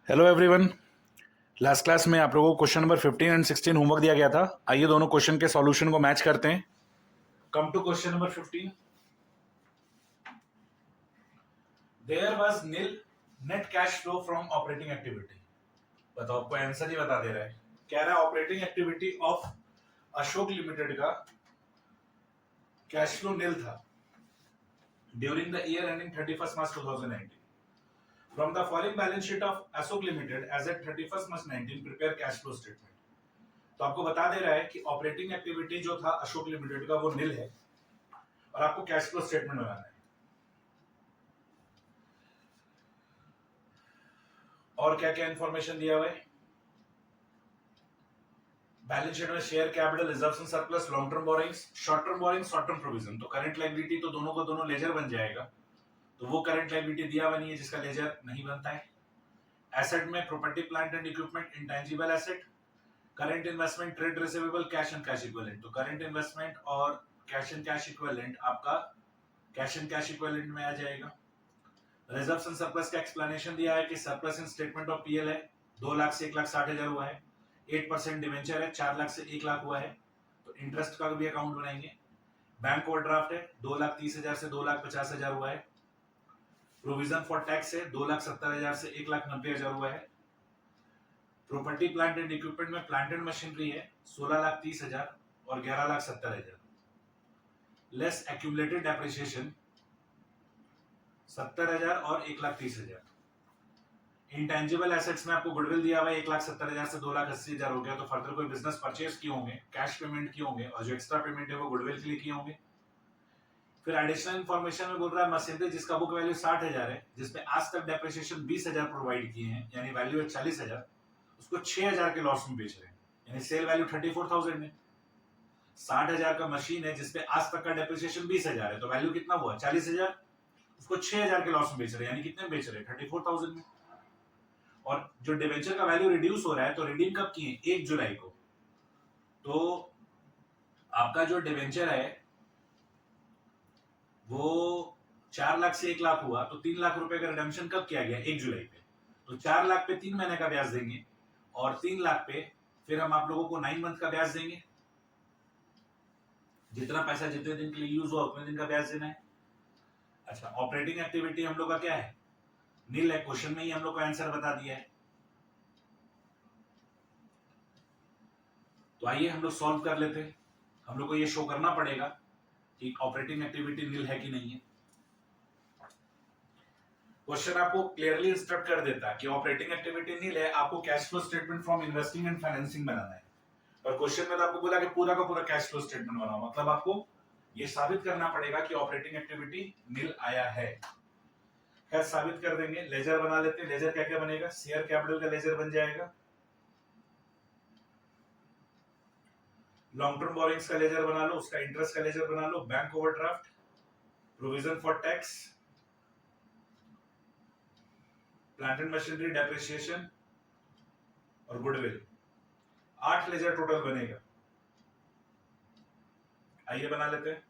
Hello everyone. Last class में आप लोगों को क्वेश्चन नंबर 15 एंड 16 होमवर्क दिया गया था। आइए दोनों क्वेश्चन के सॉल्यूशन को मैच करते हैं। Come to question number 15। There was nil net cash flow from operating activity. बताओ, आपको आंसर ही बता दे रहा है। कह रहा है operating activity of Ashok limited का कैश फ्लो नील था during the year ending 31 March 2019। From the following balance sheet of Ashok Limited as at 31st March 19, prepare cash flow statement. तो आपको बता दे रहा है कि ऑपरेटिंग एक्टिविटी जो था अशोक लिमिटेड का वो नील है और आपको कैश फ्लो स्टेटमेंट बनाना है। और क्या क्या इंफॉर्मेशन दिया हुआ है बैलेंस शीट में? Share capital, reserves and surplus, long term borings, short term borrowing, short term provision. तो करंट लायबिलिटी तो दोनों को दोनों लेजर बन जाएगा, तो वो करंट लायबिलिटी दिया हुआ नहीं है जिसका लेजर नहीं बनता है। एसेट में property plant and equipment, intangible asset, current investment, trade receivable, cash and cash equivalent. तो करंट इन्वेस्टमेंट और कैश एंड कैश इक्विवेलेंट आपका कैश एंड कैश इक्विवेलेंट में आ जाएगा। रिजर्व्स एंड सरप्लस का एक्सप्लेनेशन दिया है कि surplus in statement of PL है 2 लाख से 1,60,000 हुआ है, 8% डिवेंचर है 4 लाख से 1 लाख हुआ है, तो इंटरेस्ट का भी अकाउंट बनाएंगे। बैंक ओवरड्राफ्ट है 2,30,000 से 2,50,000 हुआ है। प्रोविजन फॉर टैक्स है 2,70,000 से 1,90,000 हुआ है। प्रॉपर्टी प्लांट एंड इक्विपमेंट में प्लांट एंड मशीनरी है 16,30,000 और 11,70,000। लेस एक्यूमुलेटेड डेप्रिसिएशन 70,000 और 1,30,000। इंटेंजिबल एसेट्स में आपको गुडविल दिया हुआ है 1,70,000 से 2,80,000 हो गया, तो फर्दर कोई बिजनेस परचेज किए होंगे, कैश पेमेंट किए होंगे और जो एक्स्ट्रा पेमेंट है वो गुडविल के लिए किए होंगे। फिर एडिशनल इंफॉर्मेशन में बोल रहा है मशीनरी जिसका बुक वैल्यू 60,000 है, जिसमें आज तक डेप्रिसिएशन 20,000 प्रोवाइड किए हैं, यानी वैल्यू है 40,000, उसको 6,000 के लॉस में बेच रहे हैं, यानी सेल वैल्यू 34,000 है। 60,000 का मशीन है जिसपे आज तक का डेप्रिसिएशन 20,000 है, तो वैल्यू कितना हुआ 40,000, उसको 6,000 के लॉस में बेच रहे हैं, यानी कितने बेच रहे हैं 34,000 में। और जो डिवेंचर का वैल्यू रिड्यूस हो रहा है, तो रिडीम कब किए 1 जुलाई को, तो आपका जो डिवेंचर है वो 4 लाख से 1 लाख हुआ, तो 3 लाख रुपए का रिडेम्पशन कब किया गया 1 जुलाई पे, तो 4 लाख पे 3 महीने का ब्याज देंगे और 3 लाख पे फिर हम आप लोगों को 9 मंथ का ब्याज देंगे। जितना पैसा जितने दिन के लिए यूज हुआ उतने दिन का ब्याज देना है। अच्छा, ऑपरेटिंग एक्टिविटी हम लोग का क्या है नील है, क्वेश्चन में ही हम लोग को आंसर बता दिया है। तो आइए हम लोग सॉल्व कर लेते हैं। हम लोग को ये शो करना पड़ेगा कि ऑपरेटिंग एक्टिविटी नील है कि नहीं है। क्वेश्चन आपको क्लियरली इंस्ट्रक्ट कर देता है कि ऑपरेटिंग एक्टिविटी नील है, आपको cash flow statement from investing and financing बनाना है। और क्वेश्चन में तो आपको बोला कि पूरा का पूरा कैश फ्लो स्टेटमेंट बनाओ, मतलब आपको ये साबित करना पड़ेगा कि ऑपरेटिंग एक्टिविटी नील आया है। खैर साबित कर देंगे, लेजर बना लेते हैं। लेजर क्या क्या बनेगा? शेयर कैपिटल का लेजर बन जाएगा, लॉन्ग टर्म बोरिंग्स का लेजर बना लो, उसका इंटरेस्ट का लेजर बना लो, bank overdraft, provision for tax, plant and machinery depreciation और गुडविल। 8 लेजर टोटल बनेगा। आइए बना लेते हैं।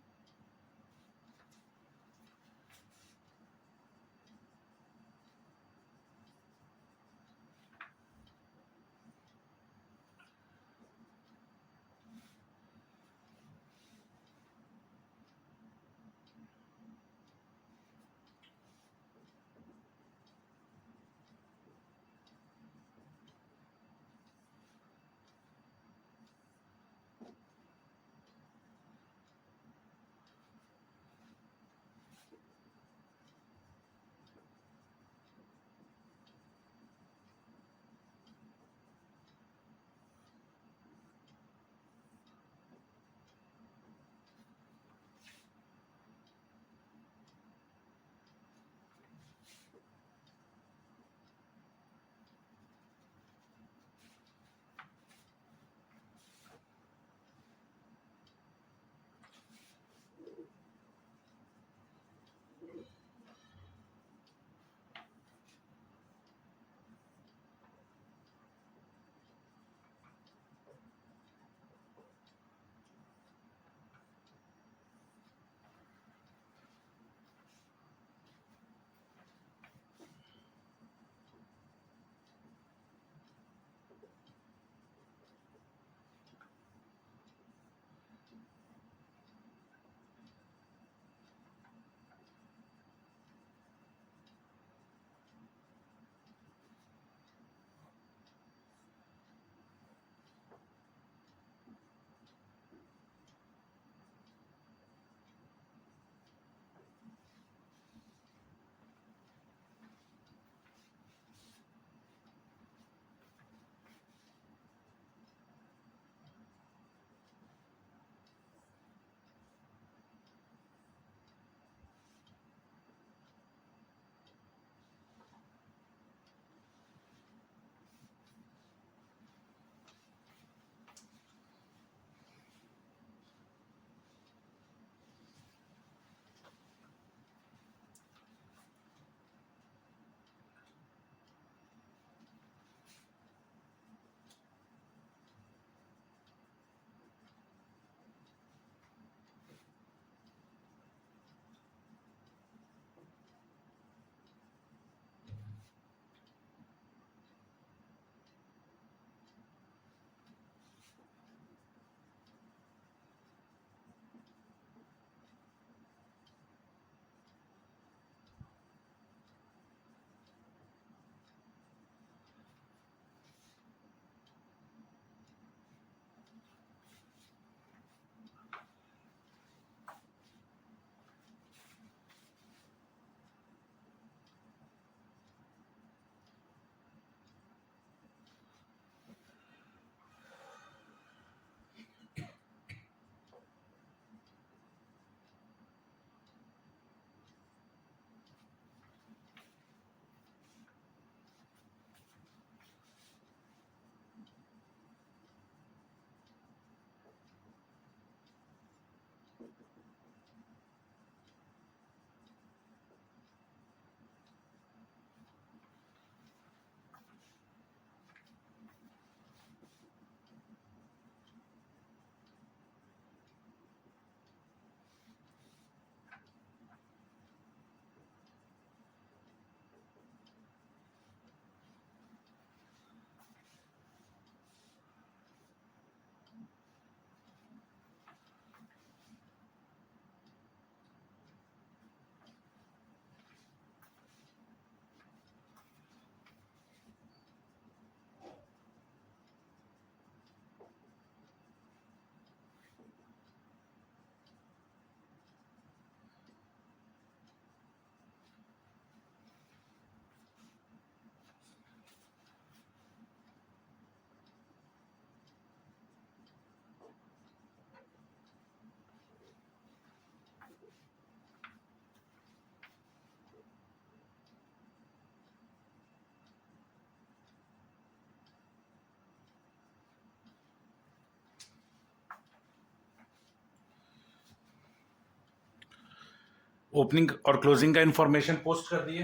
ओपनिंग और क्लोजिंग का इंफॉर्मेशन पोस्ट कर दिए।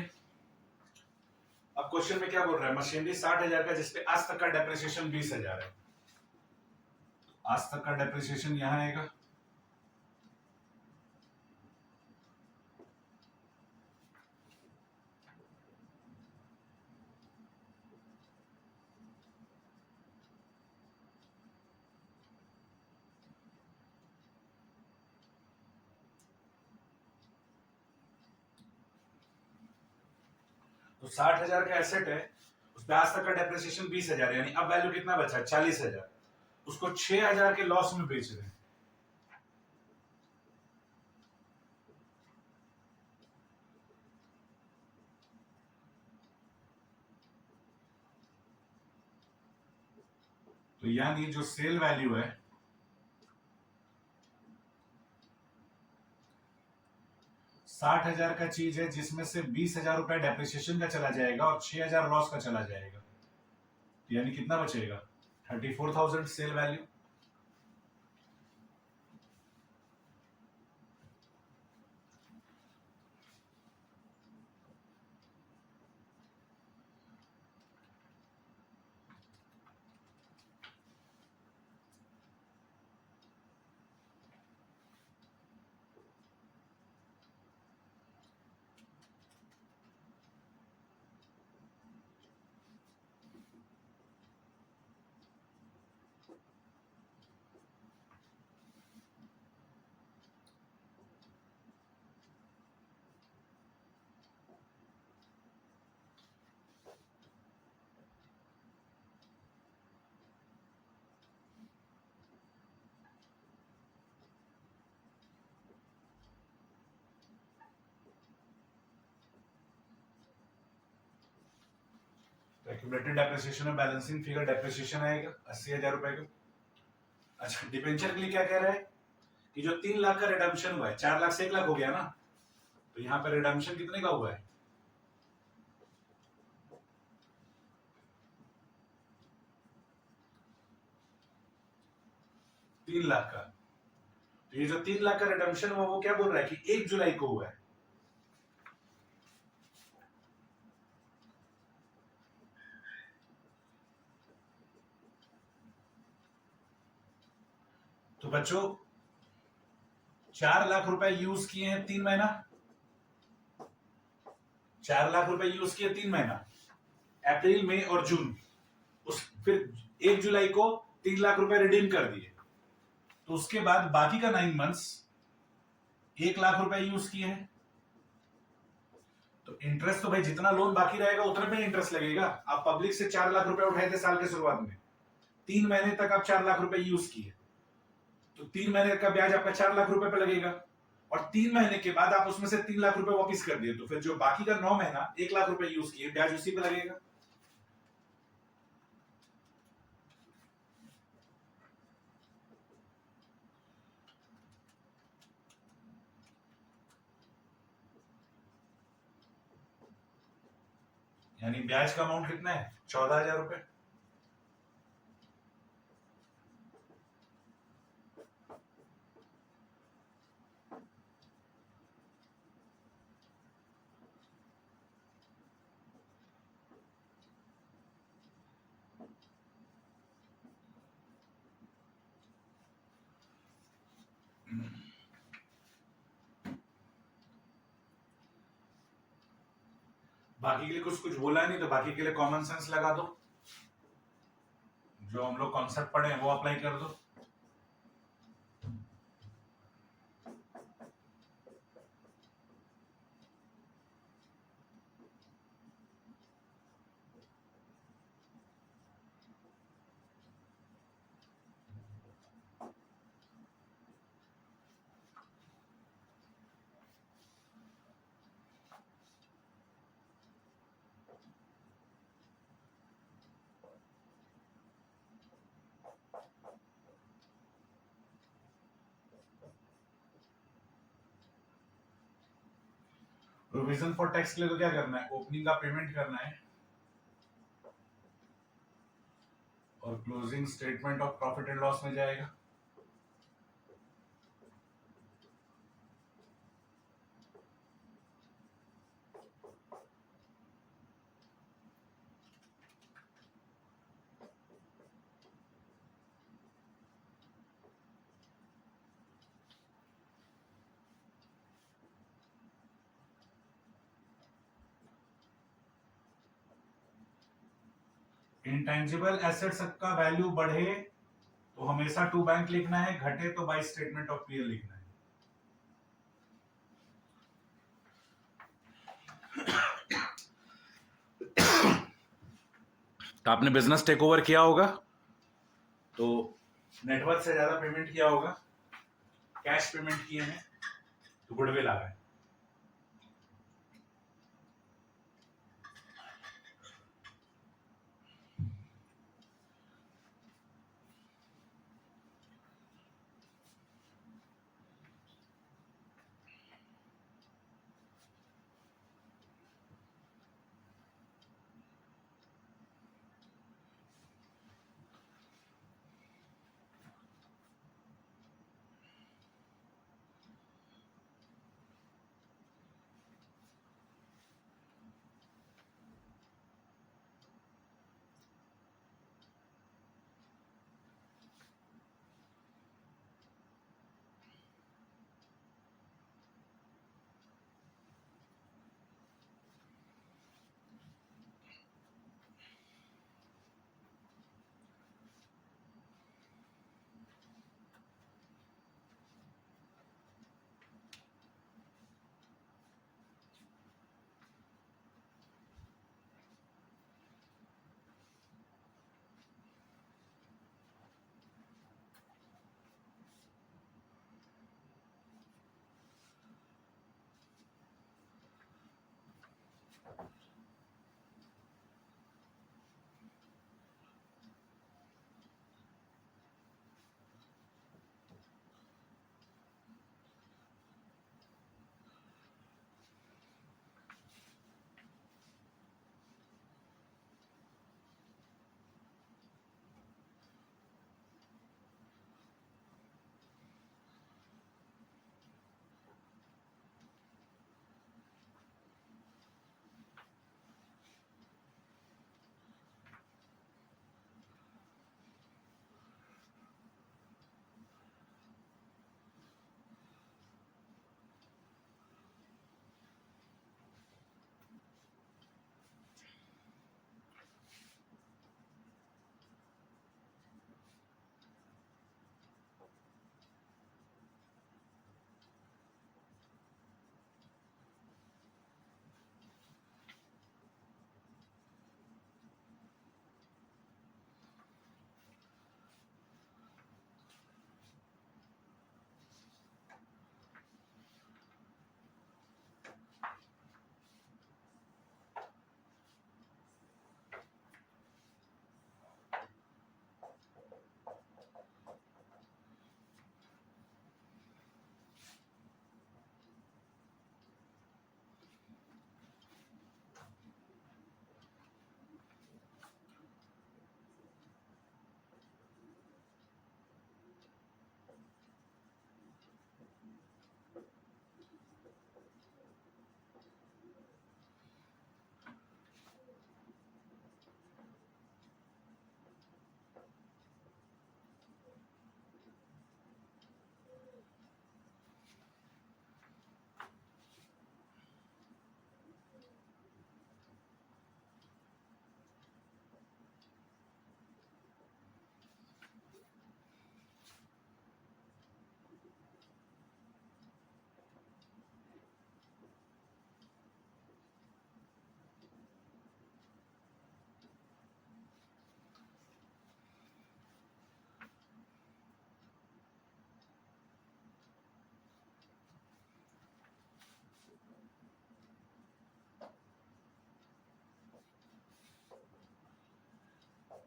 अब क्वेश्चन में क्या बोल रहा है, मशीनरी 60,000 का जिसपे आज तक का डेप्रिसिएशन 20,000 है। आज तक का डेप्रिसिएशन यहां आएगा, तो 60,000 का एसेट है, उसपे आज तक का डेप्रिसिएशन 20,000 है, यानी अब वैल्यू कितना बचा है 40,000। उसको 6,000 के लॉस में बेच रहे हैं। तो यानी जो सेल वैल्यू है 60,000 का चीज है, जिसमें से 20,000 रुपए डेप्रिसिएशन का चला जाएगा और 6,000 लॉस का चला जाएगा, तो यानी कितना बचेगा 34,000 सेल वैल्यू। एक्यूमुलेटेड डेप्रिसिएशन और बैलेंसिंग फिगर डेप्रिसिएशन आएगा 80,000 रुपए का। अच्छा, डिबेंचर के लिए क्या कह रहा है कि जो 3 लाख का रिडम्पशन हुआ है, 4 लाख से 1 लाख हो गया ना, तो यहाँ पे रिडम्पशन कितने का हुआ है 3 लाख का। तो ये जो 3 लाख का रिडम्पशन हुआ वो क्या बोल रहा है कि 1 जुलाई को हुआ है। तो बच्चों 4 लाख रुपए यूज किए हैं 3 महीना, 4 लाख रुपए यूज किए 3 महीना, अप्रैल मई और जून। उस फिर 1 जुलाई को 3 लाख रुपए रिडीम कर दिए, तो उसके बाद बाकी का 9 मंथ्स 1 लाख रुपए यूज किए हैं। तो इंटरेस्ट तो भाई जितना लोन बाकी रहेगा उतने पे इंटरेस्ट लगेगा। आप पब्लिक से 4 लाख रुपए उठाए थे साल के शुरुआत में, 3 महीने तक आप 4 लाख रुपए यूज किए, तो 3 महीने का ब्याज आपका 4 लाख रुपए पे लगेगा, और 3 महीने के बाद आप उसमें से 3 लाख रुपए वापिस कर दिए, तो फिर जो बाकी का 9 महीना 1 लाख रुपए यूज किए, ब्याज उसी पे लगेगा। यानी ब्याज का अमाउंट कितना है 14,000 रुपए। बाकी के लिए कुछ बोला नहीं, तो बाकी के लिए कॉमन सेंस लगा दो, जो हम लोग कॉन्सेप्ट पढ़े हैं वो अप्लाई कर दो। प्रोविजन फॉर टैक्स के लिए तो क्या करना है, ओपनिंग का पेमेंट करना है और closing statement of profit and loss में जाएगा। इंटेंजिबल एसेट्स का वैल्यू बढ़े तो हमेशा टू बैंक लिखना है, घटे तो बाय स्टेटमेंट ऑफ पीएल लिखना है। तो आपने बिजनेस टेक ओवर किया होगा तो नेटवर्क से ज्यादा पेमेंट किया होगा, कैश पेमेंट किए हैं तो गुडविल आ गए।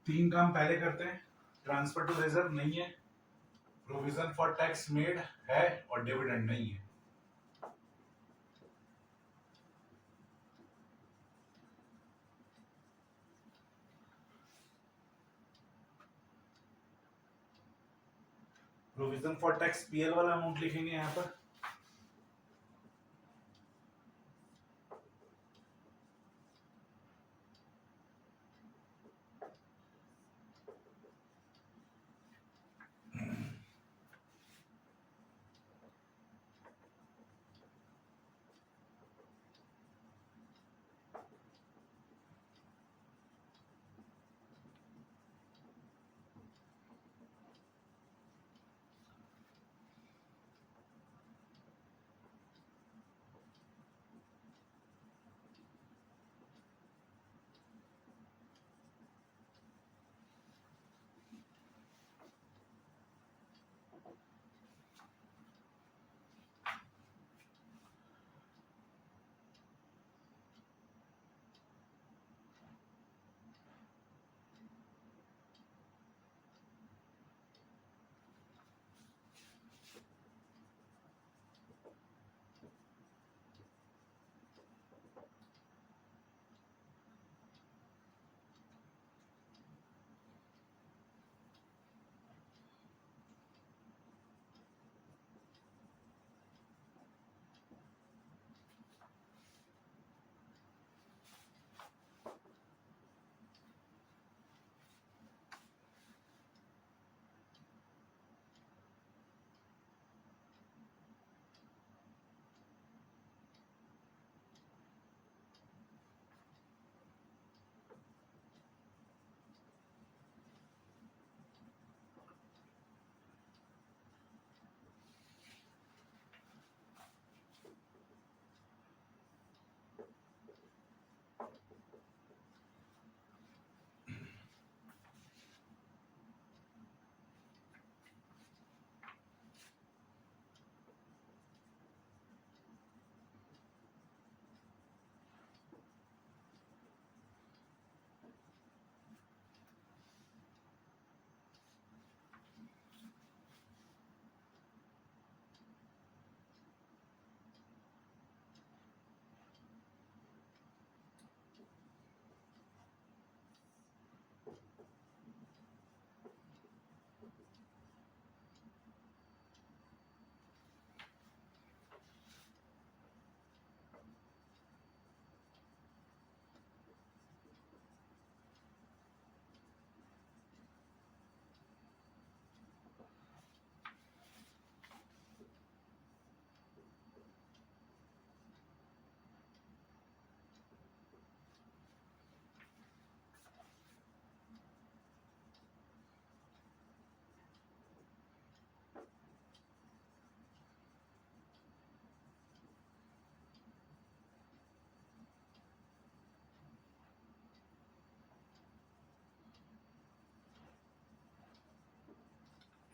तीन काम पहले करते हैं, ट्रांसफर टू रिजर्व नहीं है, प्रोविजन फॉर टैक्स मेड है और डिविडेंड नहीं है। प्रोविजन फॉर टैक्स पीएल वाला अमाउंट लिखेंगे यहां पर,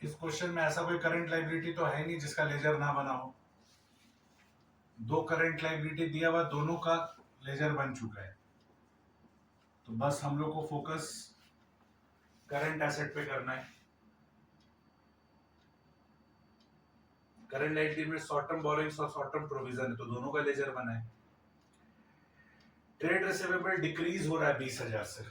इस क्वेश्चन में ऐसा कोई करंट लायबिलिटी तो है नहीं जिसका लेजर ना बना हो। दो करंट लायबिलिटी दिया हुआ, दोनों का लेजर बन चुका है, तो बस हम लोग को फोकस करंट एसेट पे करना है। करंट लायबिलिटी में शॉर्ट टर्म बोरोइंग्स और शॉर्ट टर्म प्रोविजन है, तो दोनों का लेजर बना है। ट्रेड रिसीवेबल डिक्रीज हो रहा है 20,000 से।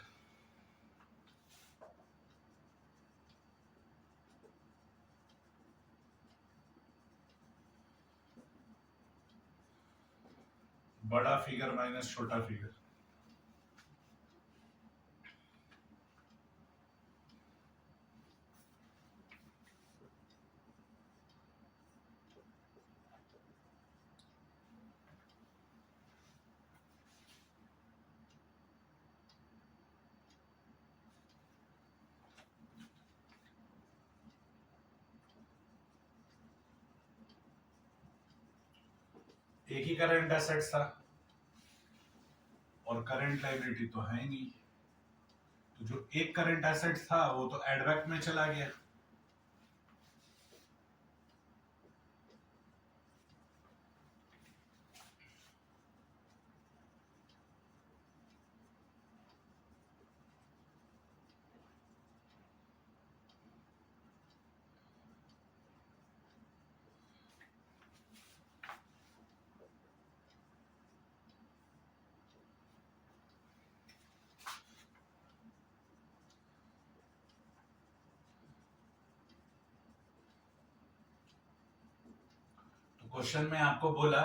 बड़ा फिगर माइनस छोटा फिगर, एक ही करंट एसेट्स था और करंट लायबिलिटी तो है नहीं, तो जो एक करंट एसेट था वो तो एडवैक में चला गया। तो क्वेश्चन में आपको बोला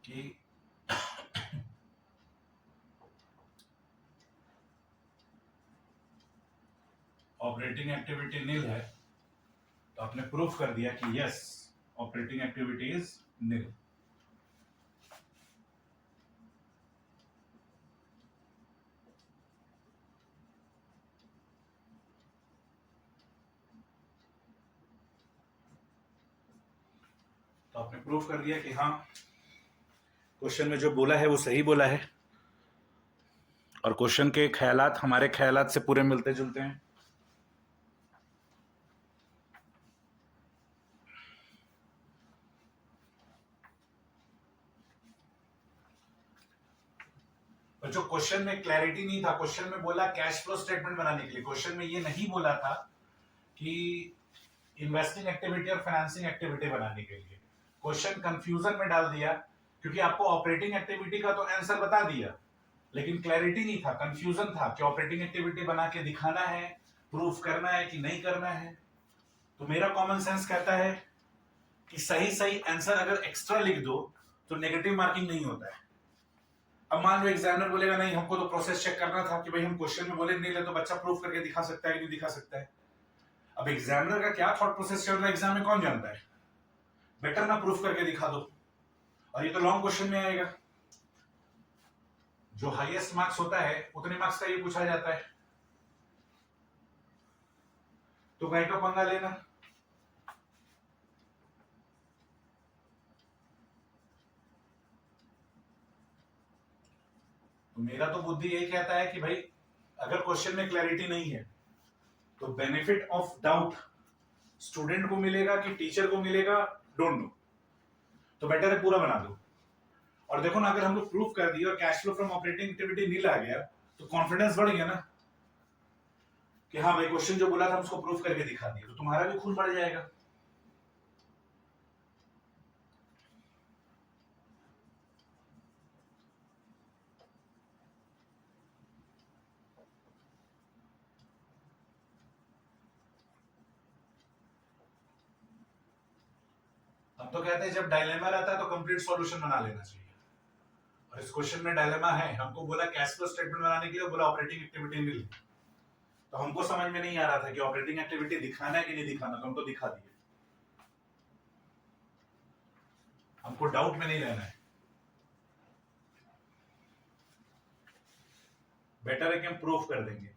कि ऑपरेटिंग एक्टिविटी नील है, तो आपने प्रूफ कर दिया कि यस ऑपरेटिंग एक्टिविटी इज नील। तो आपने प्रूफ कर दिया कि हाँ क्वेश्चन में जो बोला है वो सही बोला है, और क्वेश्चन के ख्यालात हमारे ख्यालात से पूरे मिलते जुलते हैं। और जो क्वेश्चन में क्लैरिटी नहीं था, क्वेश्चन में बोला कैश फ्लो स्टेटमेंट बनाने के लिए, क्वेश्चन में ये नहीं बोला था कि इन्वेस्टिंग एक्टिविटी और फाइनेंसिंग एक्टिविटी बनाने के लिए। क्वेश्चन कंफ्यूजन में डाल दिया, क्योंकि आपको ऑपरेटिंग एक्टिविटी का तो आंसर बता दिया, लेकिन क्लैरिटी नहीं था, कंफ्यूजन था कि ऑपरेटिंग एक्टिविटी बना के दिखाना है, प्रूफ करना है कि नहीं करना है। तो मेरा कॉमन सेंस कहता है कि सही सही आंसर अगर एक्स्ट्रा लिख दो तो नेगेटिव मार्किंग नहीं होता है। अब मान लो एग्जामिनर बोलेगा नहीं हमको तो प्रोसेस चेक करना था कि भाई हम क्वेश्चन में बोले नहीं ले, तो बच्चा प्रूफ करके दिखा सकता है कि नहीं दिखा सकता है। अब एग्जामिनर का क्या थॉट प्रोसेस चल रहा है एग्जाम में कौन जानता है, बेटर ना प्रूफ करके दिखा दो। और ये तो लॉन्ग क्वेश्चन में आएगा, जो हाईएस्ट मार्क्स होता है उतने मार्क्स का ये पूछा जाता है, तो गाय का पंगा लेना। तो मेरा तो बुद्धि यही कहता है कि भाई अगर क्वेश्चन में क्लैरिटी नहीं है तो बेनिफिट ऑफ डाउट स्टूडेंट को मिलेगा कि टीचर को मिलेगा, डोंट नो, तो बेटर है पूरा बना दो। और देखो ना, अगर हम लोग प्रूफ कर दिए और cash flow from operating activity nil आ गया तो कॉन्फिडेंस बढ़ गया ना कि हाँ भाई क्वेश्चन जो बोला था हम उसको प्रूफ करके दिखा दिया, तो तुम्हारा भी खून बढ़ जाएगा। हम तो कहते हैं जब डायलेमा रहता है तो कंप्लीट सॉल्यूशन बना लेना चाहिए, और इस क्वेश्चन में डायलेमा है। हमको बोला कैश फ्लो स्टेटमेंट बनाने के लिए, बोला ऑपरेटिंग एक्टिविटी नील, तो हमको समझ में नहीं आ रहा था कि ऑपरेटिंग एक्टिविटी दिखाना है कि नहीं दिखाना, तो हम तो दिखा दिए, हमको डाउट में नहीं रहना है। बेटर है कि हम प्रूफ कर देंगे।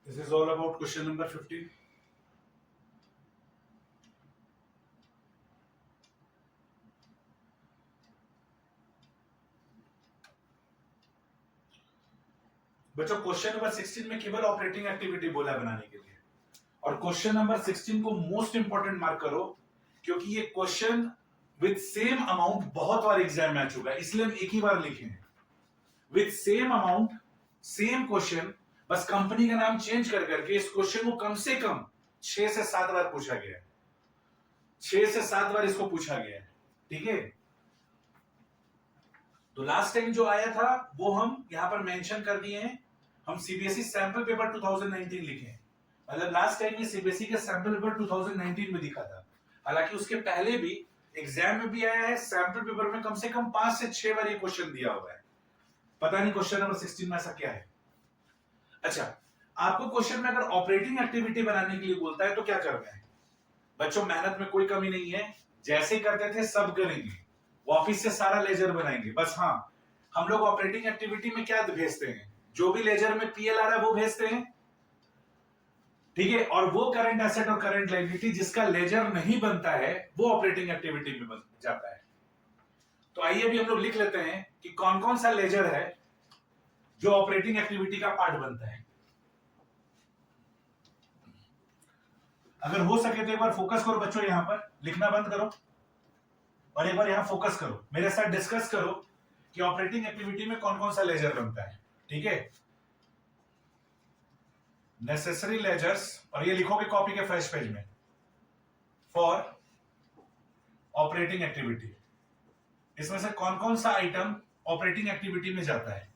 This is all about question number 15. बच्चों क्वेश्चन नंबर 16 में केवल ऑपरेटिंग एक्टिविटी बोला है बनाने के लिए, और क्वेश्चन नंबर 16 को मोस्ट इंपॉर्टेंट मार्क करो क्योंकि ये क्वेश्चन विद सेम अमाउंट बहुत बार एग्जाम में आ चुका है, इसलिए हम एक ही बार लिखे हैं with same amount same question, बस कंपनी का नाम चेंज कर करके इस क्वेश्चन को कम से कम 6 से 7 बार पूछा गया है, 6 से 7 बार इसको पूछा गया है। ठीक है, तो लास्ट टाइम जो आया था वो हम यहां पर मेंशन कर दिए हैं, हम सीबीएसई सैंपल पेपर 2019 लिखे हैं, मतलब लास्ट टाइम ये सीबीएसई का सैंपल पेपर 2019 में दिखा था, हालांकि उसके पहले भी एग्जाम में भी आया है, सैंपल पेपर में कम से कम 5 से 6 बार ये क्वेश्चन दिया हुआ है। पता नहीं क्वेश्चन नंबर 16 में ऐसा क्या है। अच्छा, आपको क्वेश्चन में अगर ऑपरेटिंग एक्टिविटी बनाने के लिए बोलता है तो क्या करना है बच्चों? मेहनत में कोई कमी नहीं है, जैसे करते थे सब करेंगे, ऑफिस से सारा लेजर बनाएंगे, बस हाँ हम लोग ऑपरेटिंग एक्टिविटी में क्या भेजते हैं, जो भी लेजर में पीएल आ रहा है वो भेजते हैं। ठीक है, और वो करंट एसेट और करंट लायबिलिटी जिसका लेजर नहीं बनता है वो ऑपरेटिंग एक्टिविटी में बन जाता है। तो आइए अभी हम लोग लिख लेते हैं कि कौन कौन सा लेजर है जो ऑपरेटिंग एक्टिविटी का पार्ट बनता है। अगर हो सके तो एक बार फोकस करो बच्चों, यहां पर लिखना बंद करो और एक बार यहां फोकस करो, मेरे साथ डिस्कस करो कि ऑपरेटिंग एक्टिविटी में कौन कौन सा लेजर बनता है। ठीक है, नेसेसरी लेजर्स, और ये लिखोगे कॉपी के फर्स्ट पेज में, फॉर ऑपरेटिंग एक्टिविटी। इसमें से कौन कौन सा आइटम ऑपरेटिंग एक्टिविटी में जाता है।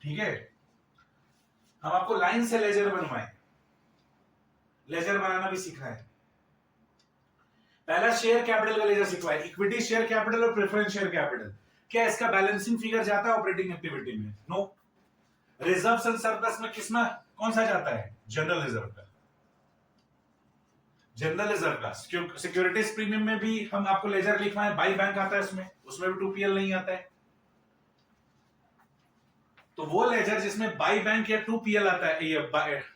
ठीक है, हम आपको लाइन से लेजर बनवाए, लेजर बनाना भी सीखा है। पहला शेयर कैपिटल का लेजर सिखवाए, इक्विटी शेयर कैपिटल और प्रेफरेंस शेयर कैपिटल। क्या इसका बैलेंसिंग फिगर जाता है ऑपरेटिंग एक्टिविटी में? नो। रिजर्व्स एंड सरप्लस में किसमें कौन सा जाता है? जनरल रिजर्व का। जनरल रिजर्व का सिक्योरिटीज प्रीमियम में भी हम आपको लेजर लिखवाएं, बाई बैंक आता है उसमें भी 2PL नहीं आता है। तो वो लेजर जिसमें बाई बैंक या 2PL आता है, ये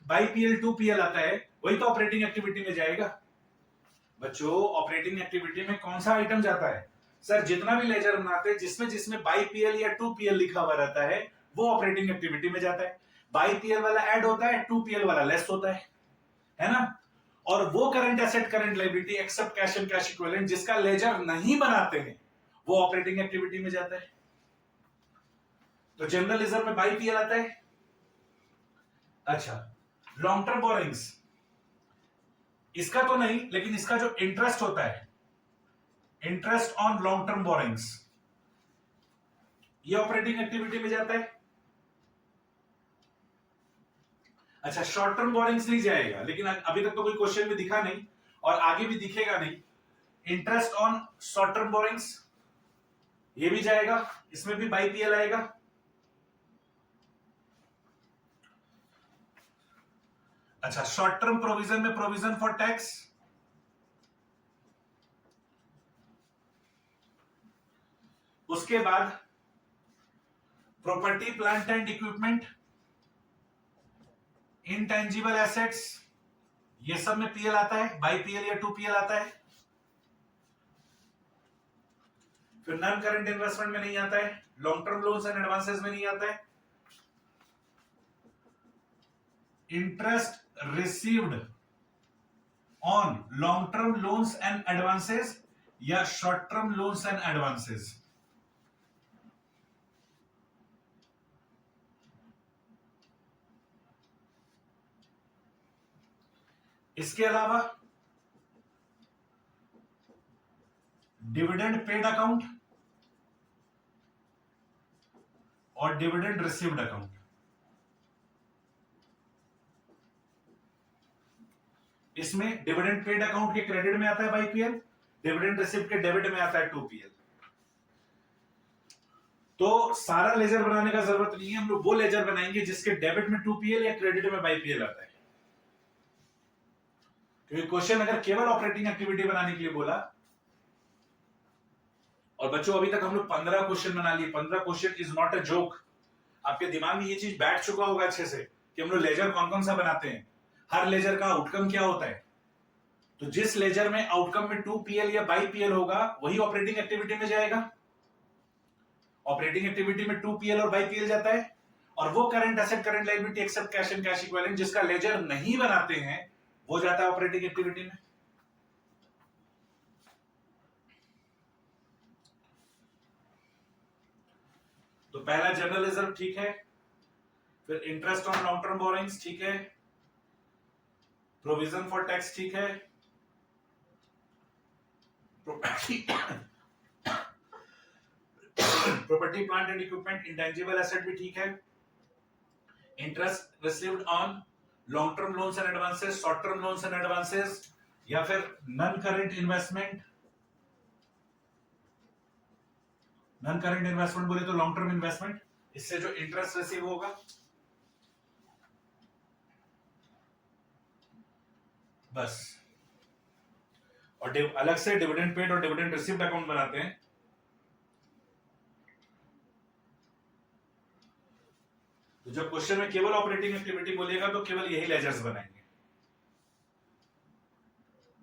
बाई PL 2PL आता है, वही तो ऑपरेटिंग एक्टिविटी में जाएगा। बच्चों ऑपरेटिंग एक्टिविटी में कौन सा आइटम जाता है? सर जितना भी लेजर बनाते हैं जिसमें जिसमें बाई PL या 2PL लिखा हुआ रहता है वो ऑपरेटिंग एक्टिविटी में जाता है। बाई PL वाला ऐड होता है, 2PL वाला लेस होता है ना? और वो current asset current liability except cash and cash equivalent जिसका लेजर नहीं बनाते हैं वो ऑपरेटिंग एक्टिविटी में जाता है। तो जनरल रिजर्व में बाई PL आता है। अच्छा, लॉन्ग टर्म बोरिंग्स, इसका तो नहीं, लेकिन इसका जो इंटरेस्ट होता है, interest on long term borings, ये ऑपरेटिंग एक्टिविटी में जाता है। अच्छा, शॉर्ट टर्म बोरिंग्स नहीं जाएगा, लेकिन अभी तक तो कोई क्वेश्चन में दिखा नहीं और आगे भी दिखेगा नहीं। Interest on short term borrowings ये भी जाएगा, इसमें भी बाई PL आएगा। अच्छा, शॉर्ट टर्म प्रोविजन में प्रोविजन फॉर टैक्स, उसके बाद property plant and equipment, intangible assets, ये सब में PL आता है, बाई PL या 2PL आता है। फिर नॉन करंट इन्वेस्टमेंट में नहीं आता है, long term loans and advances में नहीं आता है। Interest received on long term loans and advances या short term loans and advances, इसके अलावा डिविडेंड पेड अकाउंट और डिविडेंड रिसीव्ड अकाउंट, इसमें डिविडेंड पेड अकाउंट के क्रेडिट में आता है बाई PL, डिविडेंड रिसीव्ड के डेबिट में आता है 2PL। तो सारा लेजर बनाने का जरूरत नहीं है, हम लोग वो लेजर बनाएंगे जिसके डेबिट में 2PL या क्रेडिट में बाई PL आता है। क्योंकि क्वेश्चन अगर केवल ऑपरेटिंग एक्टिविटी बनाने के लिए बोला, और बच्चों अभी तक हम लोग 15 क्वेश्चन बना लिए, 15 question is not a joke. आपके दिमाग में ये चीज बैठ चुका होगा अच्छे से कि हम लोग लेजर कौन कौन सा बनाते हैं, हर लेजर का आउटकम क्या होता है। तो जिस लेजर में आउटकम में 2PL या बाई PL होगा वही ऑपरेटिंग एक्टिविटी में जाएगा। ऑपरेटिंग एक्टिविटी में 2PL और बाई PL जाता है, और वो current asset current liability except cash and cash equivalent जिसका लेजर नहीं बनाते हैं वो जाता है ऑपरेटिंग एक्टिविटी में। तो पहला जनरल रिजर्व ठीक है, फिर interest on long term borings ठीक है, प्रोविजन फॉर टैक्स ठीक है, property plant and equipment intangible asset भी ठीक है, interest received on long term loans and advances, short term loans and advances, या फिर non current investment. Non current investment बोले तो लॉन्ग टर्म इन्वेस्टमेंट, इससे जो इंटरेस्ट रिसीव होगा। बस, और अलग से डिविडेंड पेड और डिविडेंड रिसीव्ड अकाउंट बनाते हैं। तो जब क्वेश्चन में केवल ऑपरेटिंग एक्टिविटी बोलेगा तो केवल यही लेजर्स बनाएंगे।